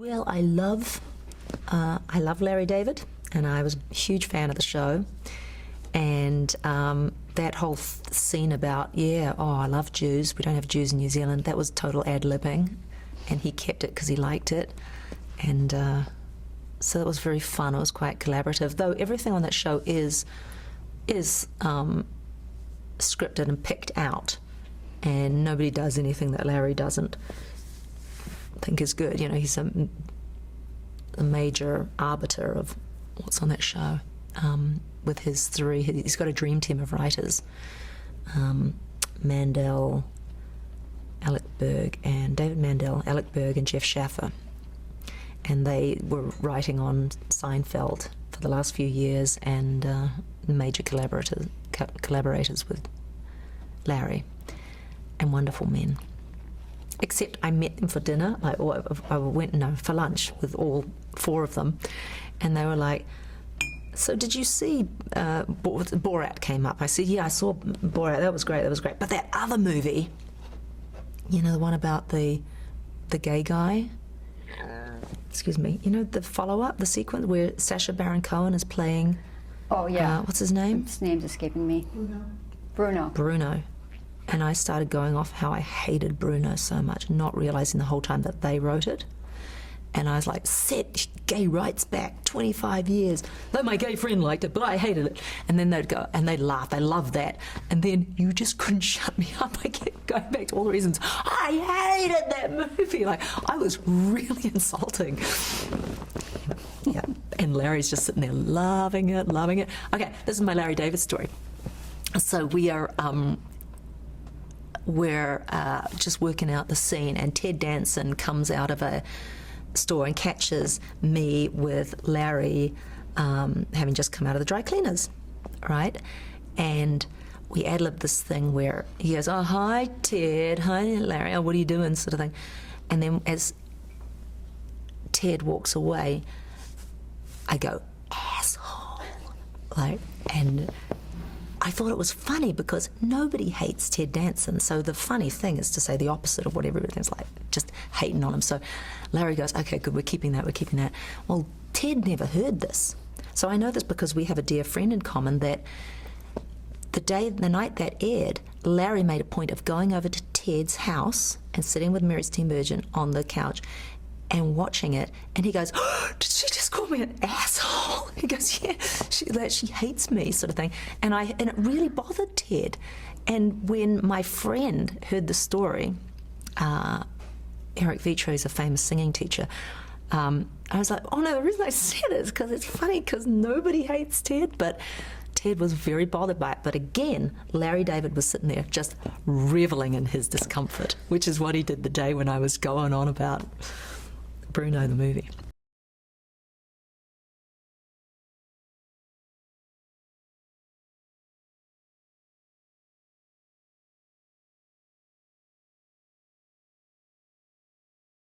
Well, I love Larry David, and I was a huge fan of the show. And that whole scene about, I love Jews, we don't have Jews in New Zealand, that was total ad-libbing, and he kept it because he liked it. And so it was very fun, it was quite collaborative, though everything on that show is scripted and picked out, and nobody does anything that Larry doesn't think is good. You know, he's a major arbiter of what's on that show. With his he's got a dream team of writers, Mandel, Alec Berg, and David Mandel, Alec Berg, and Jeff Schaffer. And they were writing on Seinfeld for the last few years, and major collaborators with Larry, and wonderful men. Except I met them for dinner, for lunch with all four of them, and they were like, "So did you see Borat came up?" I said, "Yeah, I saw Borat. That was great. But that other movie, you know, the one about the gay guy. Excuse me. You know, the follow-up, the sequence where Sacha Baron Cohen is playing. Oh yeah. What's his name? His name's escaping me. Bruno. And I started going off how I hated Bruno so much, not realizing the whole time that they wrote it. And I was like, set gay rights back 25 years. Though my gay friend liked it, but I hated it. And then they'd go, and they'd laugh, they loved that. And then you just couldn't shut me up. I kept going back to all the reasons I hated that movie. Like, I was really insulting. Yeah, and Larry's just sitting there loving it. Okay, this is my Larry David story. So we're just working out the scene, and Ted Danson comes out of a store and catches me with Larry having just come out of the dry cleaners, right? And we ad-lib this thing where he goes, "Oh, hi, Ted. Hi, Larry. Oh, what are you doing?" sort of thing. And then as Ted walks away, I go, "Asshole." And I thought it was funny because nobody hates Ted Danson. So the funny thing is to say the opposite of what everybody's like, just hating on him. So Larry goes, "Okay, good, we're keeping that. Well, Ted never heard this. So I know this because we have a dear friend in common that the night that aired, Larry made a point of going over to Ted's house and sitting with Mary Steenburgen on the couch and watching it, and he goes, "Oh, did she just call me an asshole?" He goes, "Yeah, she hates me," sort of thing. And it really bothered Ted. And when my friend heard the story, Eric Vitro is a famous singing teacher, I was like, "Oh no, the reason I said it is because it's funny because nobody hates Ted," but Ted was very bothered by it. But again, Larry David was sitting there just reveling in his discomfort, which is what he did the day when I was going on about Bruno the movie.